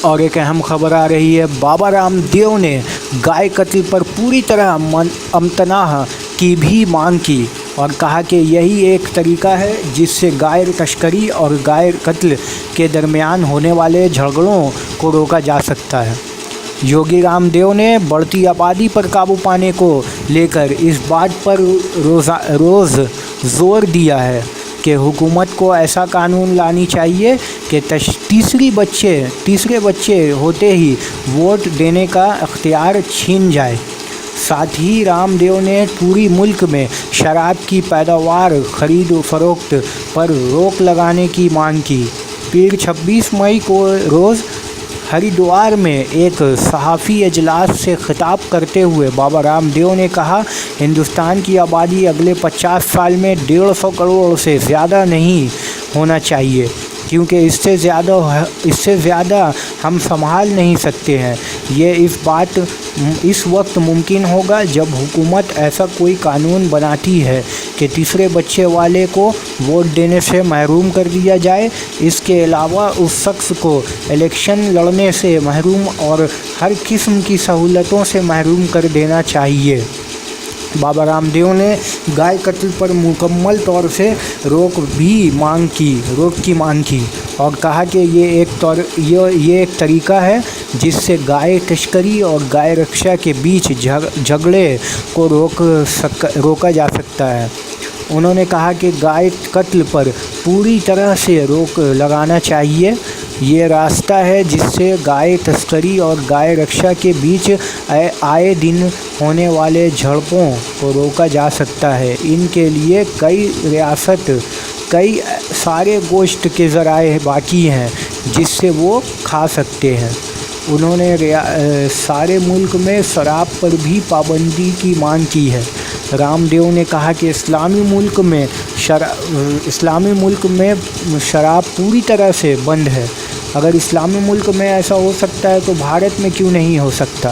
اور ایک اہم خبر آ رہی ہے، بابا رام دیو نے گائے قتل پر پوری طرح امتناع کی بھی مانگ کی اور کہا کہ یہی ایک طریقہ ہے جس سے گائے تشکری اور گائے قتل کے درمیان ہونے والے جھگڑوں کو روکا جا سکتا ہے۔ یوگی رام دیو نے بڑھتی آبادی پر قابو پانے کو لے کر اس بات پر روز زور دیا ہے کہ حکومت کو ایسا قانون لانی چاہیے کہ تیسرے بچے ہوتے ہی ووٹ دینے کا اختیار چھین جائے۔ ساتھ ہی رام دیو نے پوری ملک میں شراب کی پیداوار، خرید و فروخت پر روک لگانے کی مانگ کی۔ پیر 26 مئی کو روز ہریدوار میں ایک صحافی اجلاس سے خطاب کرتے ہوئے بابا رام دیو نے کہا، ہندوستان کی آبادی اگلے 50 سال میں 150 کروڑ سے زیادہ نہیں ہونا چاہیے، کیونکہ اس سے زیادہ ہم سنبھال نہیں سکتے ہیں۔ یہ اس وقت ممکن ہوگا جب حکومت ایسا کوئی قانون بناتی ہے کہ تیسرے بچے والے کو ووٹ دینے سے محروم کر دیا جائے۔ اس کے علاوہ اس شخص کو الیکشن لڑنے سے محروم اور ہر قسم کی سہولتوں سے محروم کر دینا چاہیے۔ بابا رام دیو نے گائے قتل پر مکمل طور سے روک کی مانگ کی اور کہا کہ یہ ایک طریقہ ہے جس سے گائے تشکری اور گائے رکشا کے بیچ جھگڑے کو روکا جا سکتا ہے۔ انہوں نے کہا کہ گائے قتل پر پوری طرح سے روک لگانا چاہیے۔ یہ راستہ ہے جس سے گائے تسکری اور گائے رکشا کے بیچ آئے دن ہونے والے جھڑپوں کو روکا جا سکتا ہے۔ ان کے لیے کئی سارے گوشت کے ذرائع باقی ہیں جس سے وہ کھا سکتے ہیں۔ انہوں نے سارے ملک میں شراب پر بھی پابندی کی مانگ کی ہے۔ رام دیو نے کہا کہ اسلامی ملک میں شراب پوری طرح سے بند ہے۔ اگر اسلامی ملک میں ایسا ہو سکتا ہے تو بھارت میں کیوں نہیں ہو سکتا؟